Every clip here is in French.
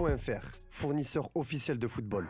JT.fr, fournisseur officiel de football.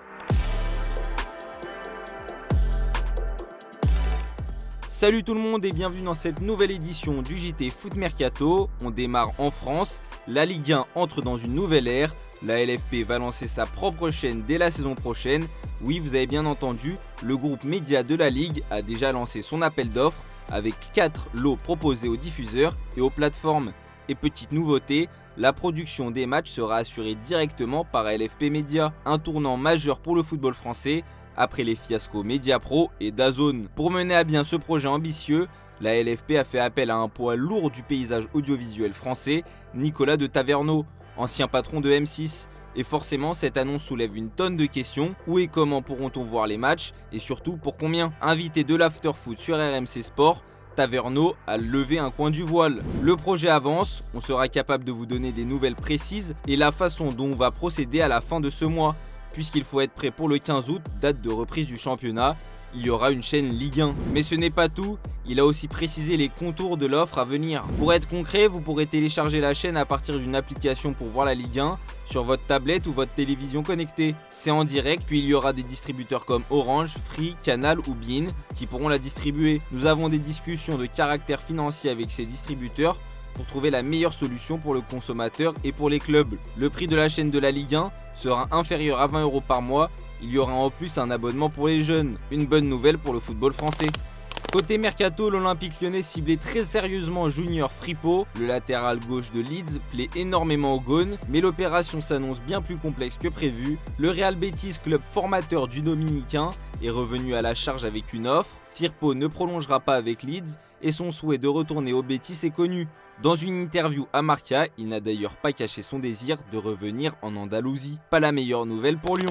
Salut tout le monde et bienvenue dans cette nouvelle édition du JT Foot Mercato. On démarre en France, la Ligue 1 entre dans une nouvelle ère, la LFP va lancer sa propre chaîne dès la saison prochaine. Oui, vous avez bien entendu, le groupe média de la Ligue a déjà lancé son appel d'offres avec 4 lots proposés aux diffuseurs et aux plateformes. Et petite nouveauté, la production des matchs sera assurée directement par LFP Media, un tournant majeur pour le football français après les fiascos Mediapro et DAZN. Pour mener à bien ce projet ambitieux, la LFP a fait appel à un poids lourd du paysage audiovisuel français, Nicolas de Taverneau, ancien patron de M6. Et forcément, cette annonce soulève une tonne de questions. Où et comment pourront-on voir les matchs? Et surtout, pour combien? Invité de l'after-foot sur RMC Sport, Taverneau a levé un coin du voile. Le projet avance, on sera capable de vous donner des nouvelles précises et la façon dont on va procéder à la fin de ce mois. Puisqu'il faut être prêt pour le 15 août, date de reprise du championnat, il y aura une chaîne Ligue 1. Mais ce n'est pas tout, il a aussi précisé les contours de l'offre à venir. Pour être concret, vous pourrez télécharger la chaîne à partir d'une application pour voir la Ligue 1 sur votre tablette ou votre télévision connectée. C'est en direct, puis il y aura des distributeurs comme Orange, Free, Canal ou beIN qui pourront la distribuer. Nous avons des discussions de caractère financier avec ces distributeurs pour trouver la meilleure solution pour le consommateur et pour les clubs. Le prix de la chaîne de la Ligue 1 sera inférieur à 20 € par mois. Il y aura en plus un abonnement pour les jeunes. Une bonne nouvelle pour le football français. Côté Mercato, l'Olympique Lyonnais ciblait très sérieusement Junior Firpo. Le latéral gauche de Leeds plaît énormément aux Gaunes, mais l'opération s'annonce bien plus complexe que prévu. Le Real Betis, club formateur du Dominicain, est revenu à la charge avec une offre. Firpo ne prolongera pas avec Leeds et son souhait de retourner au Betis est connu. Dans une interview à Marca, il n'a d'ailleurs pas caché son désir de revenir en Andalousie. Pas la meilleure nouvelle pour Lyon.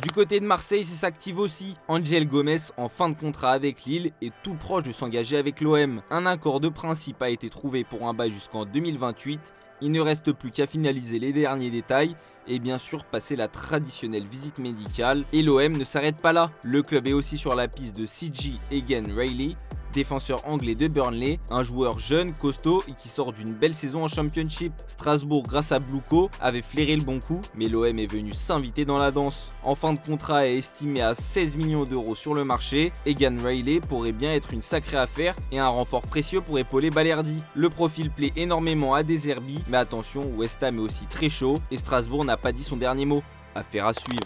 Du côté de Marseille, ça s'active aussi. Angel Gomes en fin de contrat avec Lille est tout proche de s'engager avec l'OM. Un accord de principe a été trouvé pour un bail jusqu'en 2028. Il ne reste plus qu'à finaliser les derniers détails et bien sûr passer la traditionnelle visite médicale. Et l'OM ne s'arrête pas là. Le club est aussi sur la piste de CJ Egan-Riley, défenseur anglais de Burnley, un joueur jeune, costaud et qui sort d'une belle saison en Championship. Strasbourg, grâce à Bluco, avait flairé le bon coup, mais l'OM est venu s'inviter dans la danse. En fin de contrat est estimé à 16 millions € sur le marché. Egan Riley pourrait bien être une sacrée affaire et un renfort précieux pour épauler Balerdi. Le profil plaît énormément à De Zerbi, mais attention, West Ham est aussi très chaud et Strasbourg n'a pas dit son dernier mot. Affaire à suivre.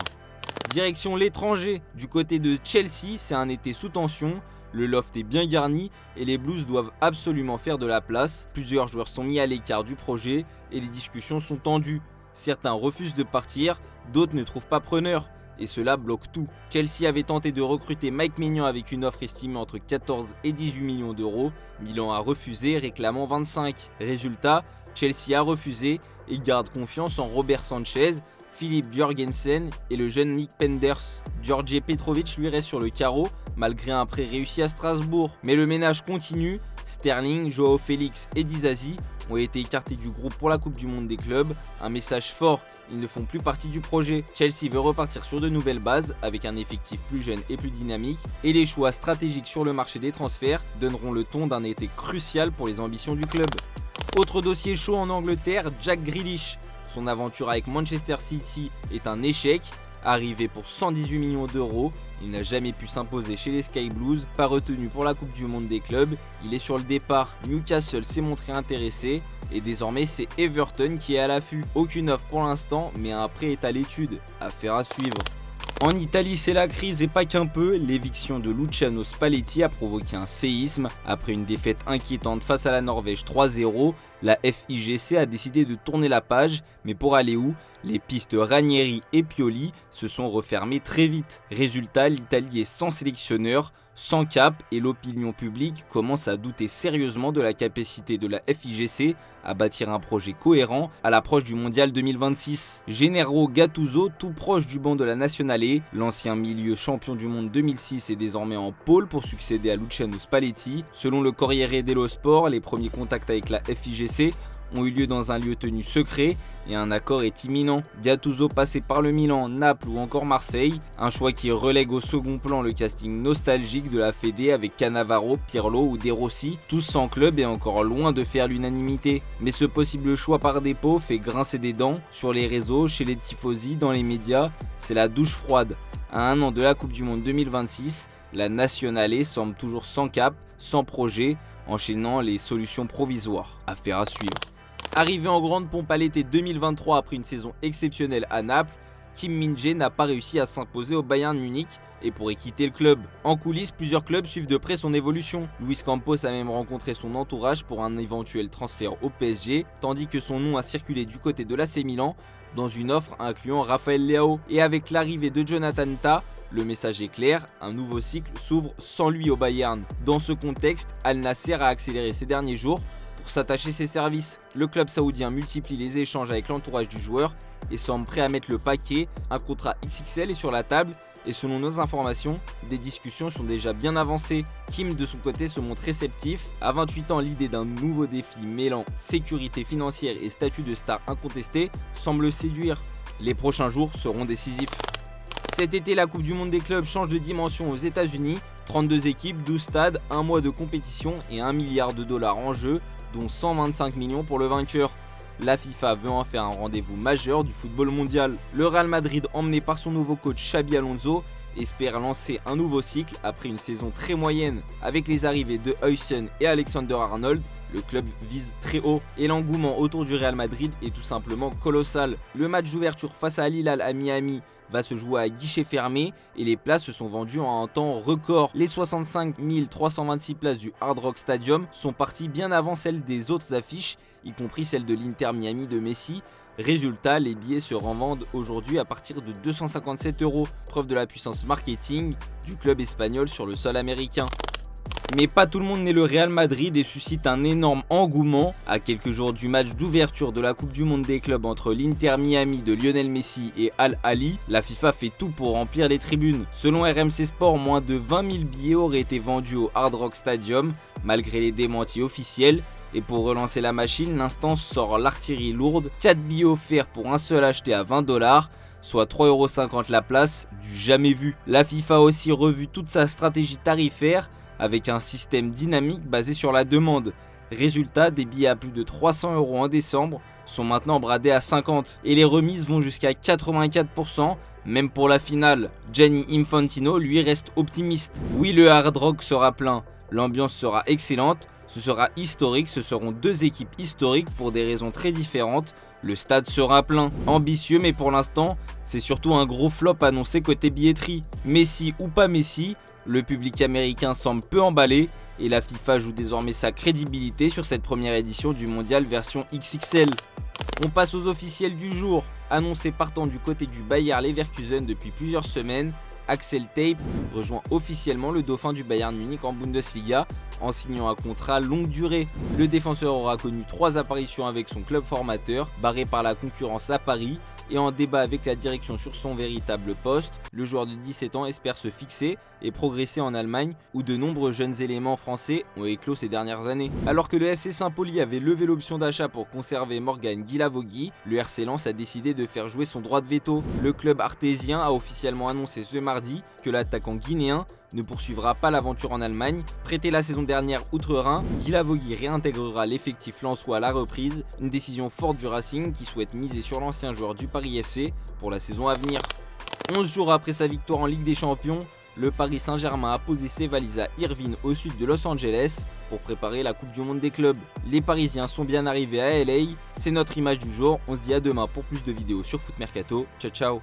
Direction l'étranger. Du côté de Chelsea, c'est un été sous tension. Le loft est bien garni et les Blues doivent absolument faire de la place. Plusieurs joueurs sont mis à l'écart du projet et les discussions sont tendues. Certains refusent de partir, d'autres ne trouvent pas preneur. Et cela bloque tout. Chelsea avait tenté de recruter Mike Maignan avec une offre estimée entre 14 et 18 millions €. Milan a refusé, réclamant 25. Résultat, Chelsea a refusé et garde confiance en Robert Sanchez, Philippe Jorgensen et le jeune Nick Penders. Georgi Petrovic lui reste sur le carreau malgré un prêt réussi à Strasbourg. Mais le ménage continue. Sterling, Joao Félix et Disasi ont été écartés du groupe pour la Coupe du Monde des clubs. Un message fort, ils ne font plus partie du projet. Chelsea veut repartir sur de nouvelles bases avec un effectif plus jeune et plus dynamique. Et les choix stratégiques sur le marché des transferts donneront le ton d'un été crucial pour les ambitions du club. Autre dossier chaud en Angleterre, Jack Grealish. Son aventure avec Manchester City est un échec. Arrivé pour 118 millions €, il n'a jamais pu s'imposer chez les Sky Blues. Pas retenu pour la Coupe du Monde des clubs, il est sur le départ. Newcastle s'est montré intéressé et désormais c'est Everton qui est à l'affût. Aucune offre pour l'instant, mais un prêt est à l'étude. Affaire à suivre. En Italie, c'est la crise et pas qu'un peu. L'éviction de Luciano Spalletti a provoqué un séisme. Après une défaite inquiétante face à la Norvège 3-0, la FIGC a décidé de tourner la page. Mais pour aller où? Les pistes Ranieri et Pioli se sont refermées très vite. Résultat, l'Italie est sans sélectionneur, sans cap et l'opinion publique commence à douter sérieusement de la capacité de la FIGC à bâtir un projet cohérent à l'approche du Mondial 2026. Gennaro Gattuso, tout proche du banc de la Nazionale, l'ancien milieu champion du monde 2006 est désormais en pôle pour succéder à Luciano Spalletti. Selon le Corriere dello Sport, les premiers contacts avec la FIGC ont eu lieu dans un lieu tenu secret et un accord est imminent. Gattuso passé par le Milan, Naples ou encore Marseille, un choix qui relègue au second plan le casting nostalgique de la Fédé avec Cannavaro, Pirlo ou De Rossi, tous sans club et encore loin de faire l'unanimité. Mais ce possible choix par dépôt fait grincer des dents sur les réseaux, chez les tifosi, dans les médias, c'est la douche froide. À un an de la Coupe du Monde 2026, la Nazionale semble toujours sans cap, sans projet, enchaînant les solutions provisoires. Affaire à suivre. Arrivé en grande pompe à l'été 2023 après une saison exceptionnelle à Naples, Kim Min-jae n'a pas réussi à s'imposer au Bayern Munich et pourrait quitter le club. En coulisses, plusieurs clubs suivent de près son évolution. Luis Campos a même rencontré son entourage pour un éventuel transfert au PSG, tandis que son nom a circulé du côté de l'AC Milan dans une offre incluant Raphaël Leao. Et avec l'arrivée de Jonathan Tah, le message est clair, un nouveau cycle s'ouvre sans lui au Bayern. Dans ce contexte, Al Nassr a accéléré ces derniers jours pour s'attacher ses services. Le club saoudien multiplie les échanges avec l'entourage du joueur et semble prêt à mettre le paquet. Un contrat XXL est sur la table et selon nos informations, des discussions sont déjà bien avancées. Kim de son côté se montre réceptif. À 28 ans, l'idée d'un nouveau défi mêlant sécurité financière et statut de star incontesté semble le séduire. Les prochains jours seront décisifs. Cet été, la Coupe du Monde des clubs change de dimension aux États-Unis. 32 équipes, 12 stades, un mois de compétition et $1 milliard en jeu, dont 125 millions pour le vainqueur. La FIFA veut en faire un rendez-vous majeur du football mondial. Le Real Madrid, emmené par son nouveau coach Xabi Alonso, espère lancer un nouveau cycle après une saison très moyenne. Avec les arrivées de Huysen et Alexander-Arnold, le club vise très haut et l'engouement autour du Real Madrid est tout simplement colossal. Le match d'ouverture face à Al Hilal à Miami va se jouer à guichet fermé et les places se sont vendues en un temps record. Les 65 326 places du Hard Rock Stadium sont parties bien avant celles des autres affiches, y compris celle de l'Inter Miami de Messi. Résultat, les billets se revendent aujourd'hui à partir de 257 €, preuve de la puissance marketing du club espagnol sur le sol américain. Mais pas tout le monde n'est le Real Madrid et suscite un énorme engouement. À quelques jours du match d'ouverture de la Coupe du Monde des clubs entre l'Inter Miami de Lionel Messi et Al Ahly, la FIFA fait tout pour remplir les tribunes. Selon RMC Sport, moins de 20 000 billets auraient été vendus au Hard Rock Stadium, malgré les démentis officiels. Et pour relancer la machine, l'instance sort l'artillerie lourde, 4 billets offerts pour un seul acheté à 20 $, soit 3,50 € la place, du jamais vu. La FIFA a aussi revu toute sa stratégie tarifaire, avec un système dynamique basé sur la demande. Résultat, des billets à plus de 300 € en décembre sont maintenant bradés à 50 et les remises vont jusqu'à 84%, même pour la finale. Gianni Infantino, lui, reste optimiste. Oui, le Hard Rock sera plein, l'ambiance sera excellente, ce sera historique, ce seront deux équipes historiques pour des raisons très différentes. Le stade sera plein, ambitieux, mais pour l'instant, c'est surtout un gros flop annoncé côté billetterie. Messi ou pas Messi, le public américain semble peu emballé et la FIFA joue désormais sa crédibilité sur cette première édition du mondial version XXL. On passe aux officiels du jour. Annoncé partant du côté du Bayer Leverkusen depuis plusieurs semaines, Axel Tape rejoint officiellement le dauphin du Bayern Munich en Bundesliga en signant un contrat longue durée. Le défenseur aura connu 3 apparitions avec son club formateur, barré par la concurrence à Paris, et en débat avec la direction sur son véritable poste. Le joueur de 17 ans espère se fixer et progresser en Allemagne, où de nombreux jeunes éléments français ont éclos ces dernières années. Alors que le FC Saint-Pauli avait levé l'option d'achat pour conserver Morgan Guilavogui, le RC Lens a décidé de faire jouer son droit de veto. Le club artésien a officiellement annoncé ce mardi que l'attaquant guinéen ne poursuivra pas l'aventure en Allemagne. Prêté la saison dernière outre-Rhin, Guilavogui réintégrera l'effectif lensois à la reprise, une décision forte du Racing qui souhaite miser sur l'ancien joueur du Paris FC pour la saison à venir. 11 jours après sa victoire en Ligue des Champions, le Paris Saint-Germain a posé ses valises à Irvine au sud de Los Angeles pour préparer la Coupe du Monde des clubs. Les Parisiens sont bien arrivés à LA, c'est notre image du jour, on se dit à demain pour plus de vidéos sur Foot Mercato, ciao ciao.